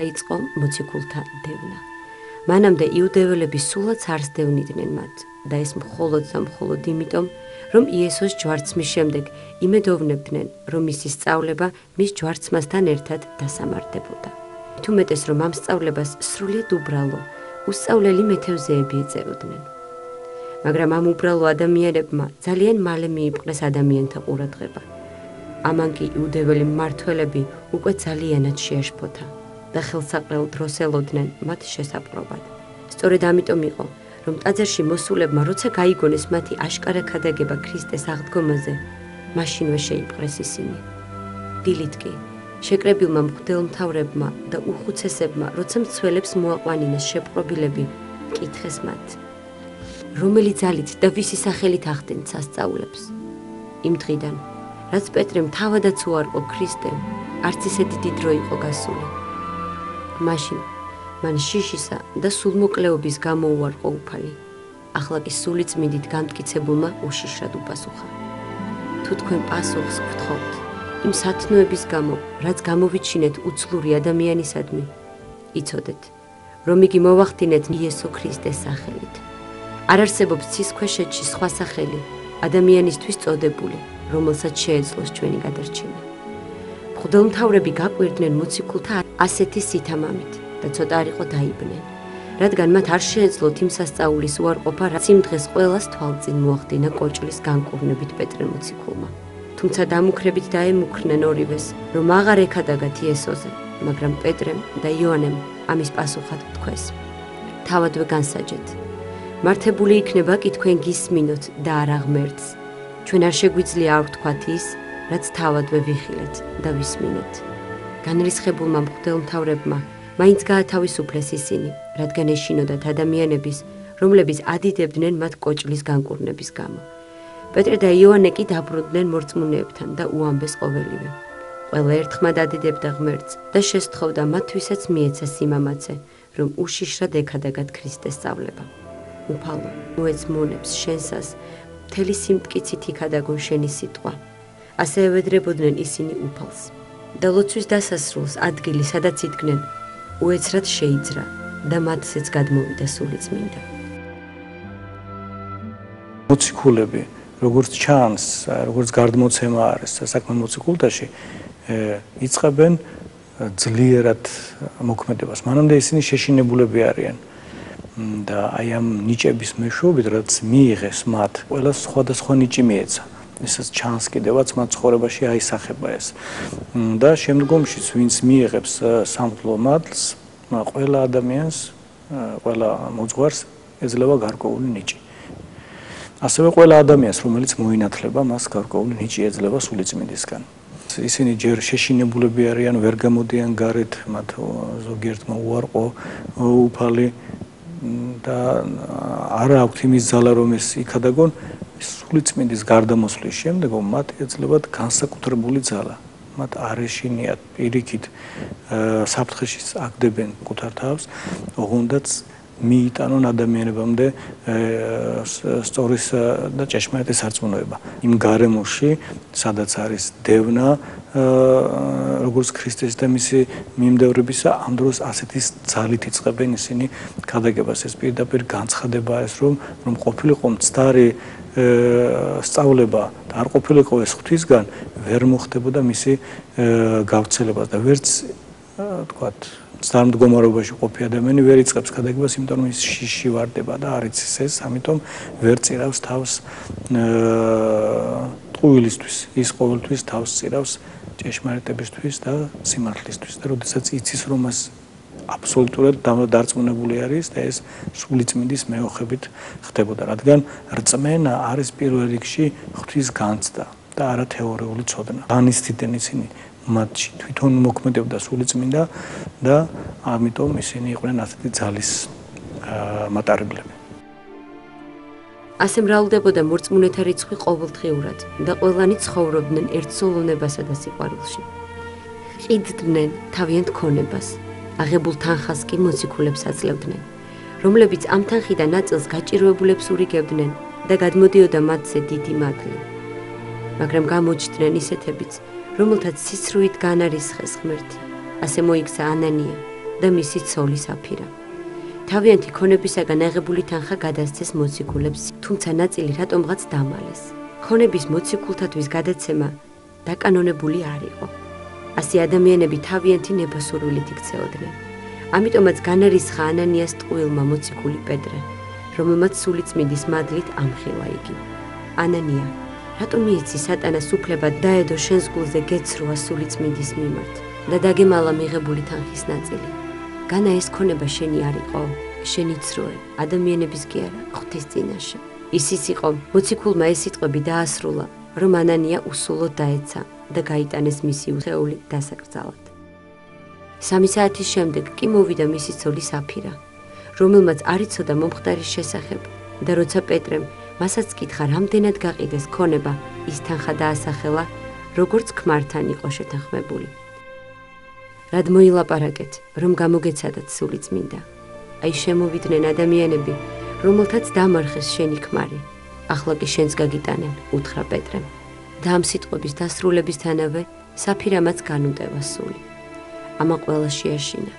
დაიწყო მოციქულთა დევნა. მანამდე იუდეველები სულაც არ სდევნიდნენ მათ და ეს მხოლოდ და მხოლოდ იმიტომ, რომ იესოს ჯვარცმის შემდეგ იმედოვნებდნენ, რომ მისი სწავლება მის ჯვარცმასთან ერთად დასამარდებოდა. თუმეტეს რომ ამ სწავლებას სრულიად უბრალო, უსწავლელი მეთევზეები ეწეოდნენ. მაგრამ ამ უბრალო ადამიანებმა ძალიან მალე მიიპყრეს ადამიანთა ყურადღება. ამან კი იუდეველი მმართველები უკვე ძალიანად შეაშფოთა და ხელსაყრელ დროს ელოდნენ მათ შესაპყრობად. სწორედ ამიტომ იყო, რომ ტაძარში მოსულებმა როცა გაიგონეს მათი აშკარა ქადაგება ქრისტეს აღდგომაზე, მაშინვე შეიპყრეს ისინი. დილით კი შეკრებილმა მღვდელმთავრებმა და უხუცესებმა, როცა მცველებს მოაყვანინეს შეპყრობილები, კითხეს მათ, რომელი ძალით და ვისი სახელით ახდენთ სასწაულებს. იმ დღიდან, რაც პეტრემ თავადაც უარყო ქრისტემ, არც ისეთი დიდ დრო იყო გასული. მაშინ მან შიშისა და სულმოკლეობის გამო უარყო უფალი. ახლა კი სულიწმიდით განმტკიცებულმა უშიშრად უპასუხა. თუ თქვენ პასუხს გთხოვთ იმ სათნოების გამო, რაც გამოვიჩინეთ უცლური ადამიანისადმი, იცოდეთ, რომ იგი მოვახდინეთ იესო ქრისტეს სახელით. არ არსებობს ცის ქვეშეთში სხვა სახელი ადამიანისთვის წოდებული, რომელსაც შეეძლოს ჩვენი გადარჩენა. მღვდელმთავრები გაკვირდნენ მოციქულთა ასეთი სითამამით და ცოტა არ იყო დაიბნენ, რადგან მათ არ შეეძლოთ იმ სასწაულის უარყოფა, რაც იმ დღეს ყველას თვალწინ მოახდინა კოჭლის განკურნებით პეტრე მოციქულმა. თუმცა დამუქრებით დაემუქრნენ ორივეს, რომ აღარ ეკადაგათ იესოზე, მაგრამ პეტრემ და იოანემ ამის პასუხად თქვეს: თავადვე განსაჯეთ. მართებული იქნება კი თქვენ გისმინოთ და არა ღმერთს. ჩვენ არ შეგვიძლია არ ვთქვათ ის, რაც თავადვე ვიხილეთ და ვისმინეთ. განრისხებულმა მღვდელმთავრებმა მაინც გაათავისუფლეს ისინი, რადგან ეშინოდათ ადამიანების, რომლებიც ადიდებდნენ მათ კოჭლის განკურნების გამო. პეტრე და იოანე კი დაბრუნდნენ მორწმუნეებთან და უამბეს ყოველივე. ყველა ერთხმად ადიდებდა ღმერთს და შესთხოვდა მათთვისაც მიეცა სიმამაცე, რომ უშიშრად ეკადაგათ ქრისტეს სწავლება. უფალო, უეც მონებს შენსას მთელი სიმტკიცით იქადაგონ შენი სიტყვა. ასე ევედრებოდნენ ისინი უფალს. და ლოცვის დასასრულს ადგილი, სადაც იდგნენ, უეცრად შეიძრა და მათზეც გადმოვიდა სულიწმინდა. მოციქულები, როგორც ჩანს, როგორც გარდმოცემა არის საქმე მოციქულთაში, იწყებენ ძლიერად მოქმედებას. მანამდე ისინი შეშინებულები არიან. და აი ამ ნიჭების მეშვეობით, რაც მიიღეს მათ, ყველა სხვადასხვა ნიჭი მიეცა. ისაც ჩანს კიდევაც მათ ცხოვრებაში აისახება ეს. და შემდგომშიც ვინც მიიღებს სამღვდლო მადლს, ყველა ადამიანს, ყველა მოძღვარს ეძლევა გარკვეული ნიჭი. ასევე ყველა ადამიანს, რომელიც მოინათლება, მას გარკვეული ნიჭი ეძლევა სულიწმინდისგან. ისინი ჯერ შეშინებულები არიან, ვერ გამოდიან გარეთ, მათ ზოგიერთმა უარყო უფალი და არა აქვთ იმის ძალა, რომ ეს იქადაგონ. სულიწმინდის გარდამოსვლის შემდეგ მათ ეძლებათ განსაკუთრებული ძალა. მათ არ ეშინიათ პირიქით საფრთხეში აგდებენ კუთარ თავს, ოღონდაც მიიტანონ ადამიანებამდე სწორის და ჭეშმარიტი სარწმუნოება. იმ გარემოში, სადაც არის დევნა, როგორც ქრისტეს და მისი მიმდევრებისა, ამ დროს ასეთი ძალით იწყებენ ისინი ქადაგებას. ეს პირდაპირ განცხადება ეს, რომ ყოფილიყო მცდარი სწავლება და არ ყოფილიყო ეს ღვთისგან, ვერ მოხდებოდა მისი გავრცელება და ვერც თქვათ მცდარ მდგომარეობაში ყოფი ადამიანი ვერ იწყებს ქადაგებას, იმიტომ რომ ის შიში ვარდება და არ იცის ეს, ამიტომ ვერ წირავს თავს ტყუილისთვის, ის ყოველთვის თავს წირავს ჭეშმარიტებისთვის და სიმართლისთვის და როდესაც იცის რომ ეს აბსოლუტურად დარწმუნებული არის და ეს სულიწმინდის მეოხებით ხდებოდა, რადგან რწმენა არის პირველ რიგში ღვთის განცდა და არა თეორიული ცოდნა. განიცდიდნენ ისინი მათში თვითონ მოქმედებდა სულიწმინდა და ამიტომ ისინი იყვნენ ასეთი ძალის მატარებლები. ასე მრავლდებოდა მორწმუნეთა რიცხვი ყოველდღიურად და ყველანი ცხოვრობდნენ ერთსოულოვნებასა და სიყვარულში. ყიდდნენ თავიანთ ქონებას, აღებულ თანხას კი მოციქულებს აძლევდნენ, რომლებიც ამ თანხიდან ნაწილს გაჭირვებულებს ურიგებდნენ და გადმოდიოდა მათზე დიდი მადლი. მაგრამ გამოჩნდნენ ისეთებიც, რომელთაც სისრუით განარისხეს ღმერთი. ასე მოიქცა ანანია, და მისი ცოლი საფირა. თავიანთი ქონებისაგან აღებული თანხა გადასცეს მოციქულებს, თუმცა ნაწილი რატომღაც დამალეს. ქონების მოციქულთათვის გადაცემა დაკანონებული არ იყო. ასე ადამიანები თავიანთი ნებასურვილით იქცეოდნენ. ამიტომაც განარისხა ანანიას ტყუილმა მოციქული პეტრე, რომელმაც სულიწმიდის მადლით ამხილა იგი. ანანია, რატომ მიეცი სატანას უფლებად დაედო შენს გულზე გეცრუა სულიწმიდის მიმართ და დაგემალა მიღებული თანხის ნაწილი? განა ეს ქონება შენი არ იყო, შენი ცრუე, ადამიანების კი არა, ღვთის წინაშე. ისიც იყო, მოციქულმა ეს სიტყვები დაასრულა, რომ ანანია უსულოდ დაეცა და გაიტანეს მისი უთეული დასაკრძალად. 3 საათის შემდეგ კი მოვიდა მისი ცოლი საფირა, რომელმაც არ იცოდა მომხდარის შესახებ და როცა პეტრემ მასაც კითხა, რამდენად გაყიდეს ქონება, ის თანხა დაასახელა, როგორც ქმართან იყო შეთანხმებული. რად მოილაპარაკეთ, რომ გამოგეცადათ სულიწმინდა. აი შემოვიდნენ ადამიანები, რომელთაც დამარხეს შენი ქმარი. ახლა კი შენს გაგიტანენ, უთხრა პეტრემ. და ამ სიტყვების დასრულებისთანავე საფირამაც განუტევა სული. ამა ყველა შეაშინა.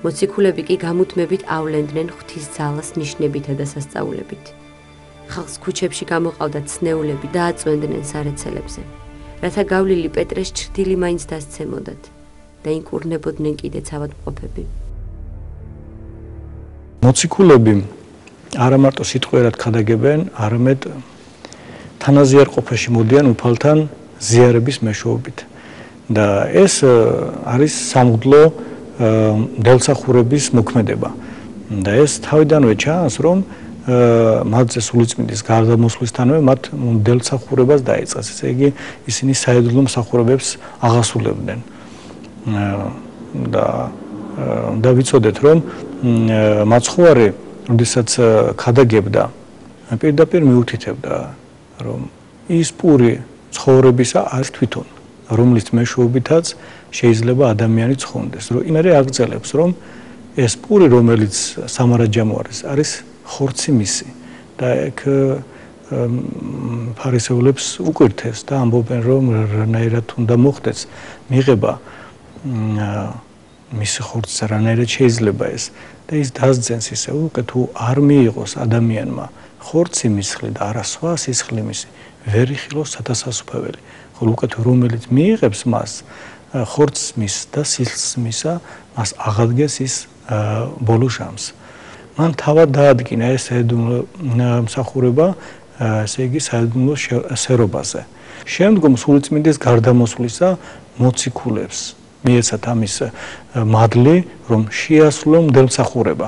მოციქულები კი გამუდმებით ავლენდნენ ღვთის ძალას ნიშნებითა და სასწაულებით. ხალხს ქუჩებში გამოყავდა ცნეულები და აწვენდნენ სარეცელებზე, რათა გავლილი პეტრეს ჩრდილი მაინც დასცემოდათ და ინკურნებოდნენ კიდეც ავადმყოფები. მოციქულები არა მარტო სიტყვიერად ქადაგებენ, არამედ თანაზიარყოფაში მოდიან უფალთან ზიარების მეშვეობით. და ეს არის სამღვდლო მდელსახურების მოქმედება. და ეს თავიდანვე ჩანს, რომ მათზე სულიწმინდის გარდამოსვლისთანავე მათ მდელსახურებას დაიწყეს. ესე იგი, ისინი საიდუმლო მსახურებებს აღასრულებდნენ. და ვიცოდეთ, რომ მაცხოვარი, როდესაც ქადაგებდა, პირდაპირ მიუთითებდა, რომ ის პური ცხოვრებისა არის თვითონ, რომლის მეშვეობითაც შეიძლება ადამიანი ცხონდეს. იმერე აგრძელებს, რომ ეს პური, რომელიც სამარაჯამო არის ხორცი მისი და ეგ ფარისევლებს უკვირთეს და ამბობენ, რომ რანაირად უნდა მოხდეს მიღება მისი ხორცზე, რანაირად შეიძლება ეს და ის დასძენს ისე უკვე თუ არ მიიღოს ადამიანმა ხორცი მისხლი და არა სხვა სისხლი მისი, ვერ იხილოს სათასასუფეველი. ხოლო უკვე თუ რომელიც მიიღებს მას ხორცს მის და სისხლს მისა, მას აღადგეს ის ბოლო ჟამს. მან თავად დაადგინა ეს საიდუმლო მსახურება, ესე იგი საიდუმლო სერობაზე. შემდგომ სულიწმინდის გარდამოსვლისა მოციქულებს მიეცათ ამის მადლი, რომ შეასრულონ მდელმსახურება.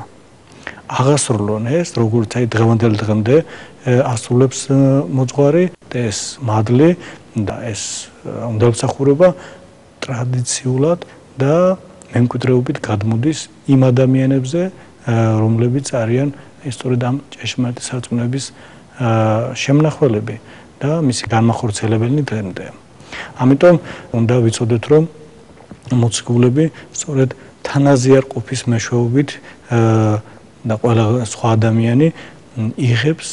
აღასრულონ ეს, როგორც აი დღევანდელ დღემდე ასრულებს მოძღვარი, ეს მადლი და ეს მდელმსახურება ტრადიციულად და მემკვიდრეობით გადმოდის იმ ადამიანებზე, რომლებიც არიან სწორედ ამ ჭეშმარიტი სარწმუნოების შემნახველები და მისი განმახორციელებელნი დღემდე. ამიტომ უნდა ვიცოდეთ, რომ მოციქულები სწორედ თანაზიარყოფის მეშვეობით და ყველა სხვა ადამიანი იღებს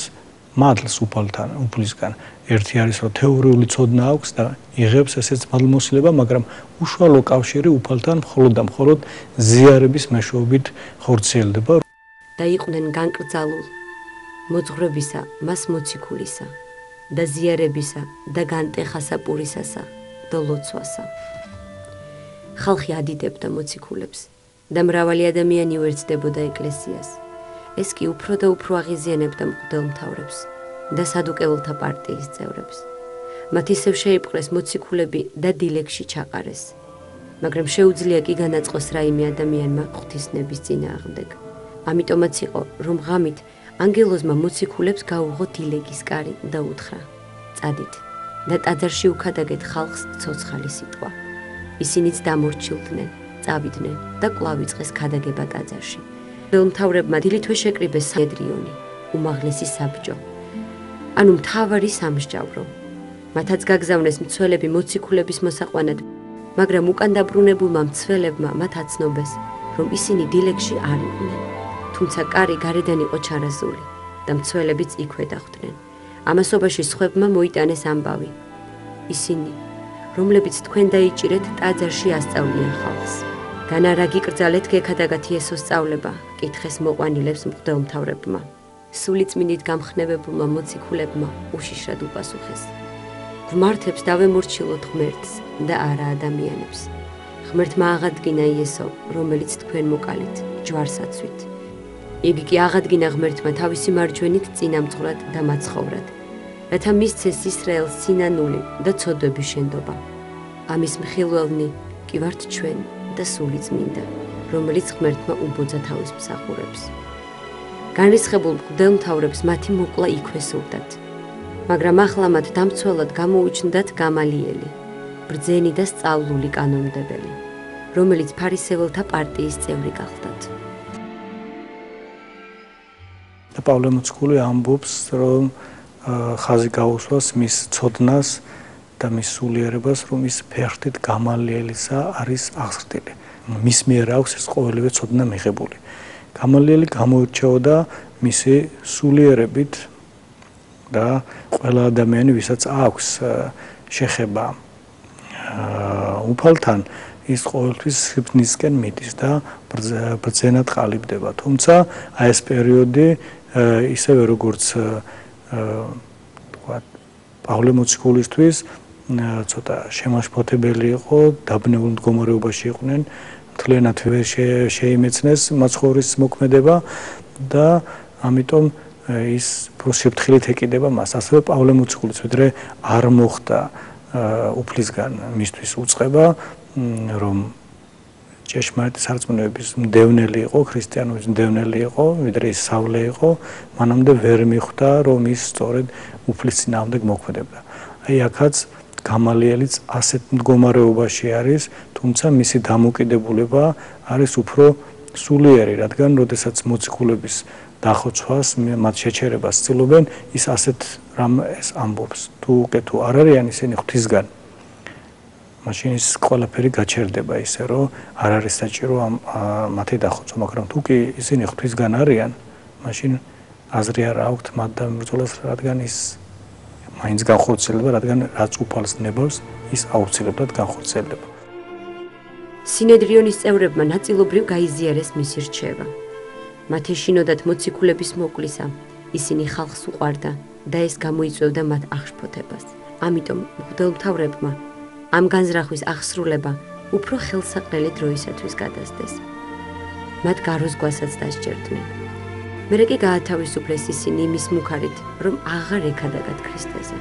მადლს უფალთან, უფლისგან. ერთი არის, რომ თეორიული ცოდნა აქვს და იღებს ესეც მადლმოსილება, მაგრამ უშუალო კავშირი უფალთან მხოლოდ და მხოლოდ ზიარების მეშვეობით ხორციელდება. და იყვნენ განკრძალულ მოძღვრებისა, მას მოციქულისა და ზიარებისა და განტეხასა პურისასა და ლოცვასა. ხალხი ადიდებდა მოციქულებს და მრავალი ადამიანი უერთდებოდა ეკლესიას. ეს კი უფრო და უფრო აღიზიანებდა მღვდელმთავრებს და სადუკეველთა პარტიის წევრებს. მათ ისევ შეიპყრეს მოციქულები და დილეგში ჩაყარეს, მაგრამ შეუძლია კი განაწყოს რაიმე ადამიანმა ღვთისნების წინააღმდეგ. ამიტომაც იყო, რომ ღამით ანგელოზმა მოციქულებს გაუღო დილეგის კარი და უთხრა: წადით და ტაძარში უქადაგეთ ხალხს ცოცხალი სიტყვა. ისინიც დამორჩილდნენ, წავიდნენ და კვლავ იწყეს ქადაგება ტაძარში. მღვდელმთავრებმა დილითვე შეკრიბეს სანედრიონი, უმაღლესი საბჭო, ანუ მთავარი სამსჯავრო. მათაც გაგზავნეს მცველები მოციქულების მოსაყვანად, მაგრამ უკან დაბრუნებულმა მცველებმა მათ აცნობეს, რომ ისინი დილეგში არ იყვნენ, თუმცა კარი გარედან იყო ჩარაზული და მცველებიც იქვე დახვდნენ. ამასობაში სხვებმა მოიტანეს ამბავი: ისინი, რომლებიც თქვენ დაიჭირეთ ტაძარში ასწავლიან ხალხს. განარაგი კრძალეთ გექადაგათ იესოს სწავლება, კითხეს მოყვანილებს მღვდელმთავრებმა. სულიწმინდით გამხნევებულმა მოციქულებმა უშიშრად უპასუხეს. ღმართებს დავემორჩილოთ ღმერთს და არა ადამიანებს. ღმერთმა აღადგინა იესო, რომელიც თქვენ მოკალით, ჯვარსაცვით. იგი კი აღადგინა ღმერთმა თავისი მარჯვენით წინამძღვრად და მაცხოვრად, რათა მისცეს ისრაელს სინანული და ცოდვების შენდობა. ამის მხილველნი კი ვართ ჩვენ და სულიწმინდა, რომელიც ღმერთმა უბოძა თავის მსახურებს. განრისხებულ მღვდელმთავრებს მათი მოკლა იქვე სურდათ, მაგრამ ახლა მათ დამცველად გამოუჩნდათ გამალიელი, ბრძენი და სწავლული კანონმდებელი, რომელიც ფარისეველთა პარტიის წევრი გახლდათ. და პავლე მოციქული ამბობს, რომ ხაზი გაუსვას მის ცოდნას და მის სულიერებას, რომ ის ფერხთით გამალიელისა არის აღზრდილი. მის მიერ აქვს ეს ყოველივე ცოდნა მიღებული. გამალიელი გამოირჩეოდა მისი სულიერებით და ყველა ადამიანი, ვისაც აქვს შეხება უფალთან, ის ყოველთვის სიბნისკენ მიდის და ბრძენად ყალიბდება. თუმცა აი ეს პერიოდი ისევე როგორც თქვა პავლე მოციქულისთვის ცოტა შემაშფოთებელი იყო, დაბნეულ მდგომარეობაში იყვნენ, მთლიანად ვერ შეიმეცნეს მაცხოვრის მოქმედება და ამიტომ ის პროსეფთხილით ეკიდება მას. ასევე პავლე მოციქულიც ვიდრე არ მოხდა უფლისგან მისთვის უწყება, რომ ჭეშმარიტი სარწმუნოების მდევნელი იყო, ქრისტიანობის მდევნელი იყო, ვიდრე ის სავლე იყო, მანამდე ვერ მიხვდა, რომ ის სწორედ უფლის წინააღმდეგ მოქმედებდა. აი აქაც გამალიელიც ასეთ მდგომარეობაში არის, თუმცა მისი დამოკიდებულება არის უფრო სულიერი, რადგან როდესაც მოციქულების დახოცვას, მათ შეჩერებას ცდილობენ, ის ასეთ რამეს ამბობს. თუ არ არიან ისინი ღვთისგან, მაშინ ის ყველაფერი გაჩერდება ისე, რომ არ არის საჭირო მათი დახოცვა, მაგრამ თუ კი ისინი ღვთისგან არიან, მაშინ აზრი არ აქვთ მათ დამბრძოლას, რადგან ის მაინც განხორციელდება, რადგან რაც უფალს ნებავს, ის აუცილებლად განხორციელდება. სინედრიონის წევრებმა ნაწილობრივ გაიზიარეს მისი რჩევა. მათ ეშინოდათ მოციქულების მოკლისა, ისინი ხალხს უყვარდა და ეს გამოიწვევდა მათ აღშფოთებას. ამიტომ მღვდელმთავრებმა ამ განზრახვის აღსრულება უფრო ხელსაყრელი დროისათვის გადასდეს. მათ გაროზგვასაც დასჯერდნენ. მერე კი გაათავისუფლეს ისინი იმის მუქარით, რომ აღარ ეკადაგათ ქრისტეზე.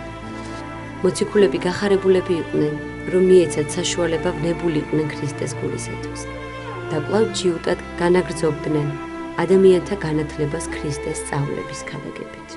მოციქულები გახარებულები იყვნენ, რომ მიეცათ საშუალება ვნებულიყვნენ ქრისტეს გულისათვის და კვლავ ჯიუტად განაგრძობდნენ ადამიანთა განათლებას ქრისტეს სწავლების ქადაგებით.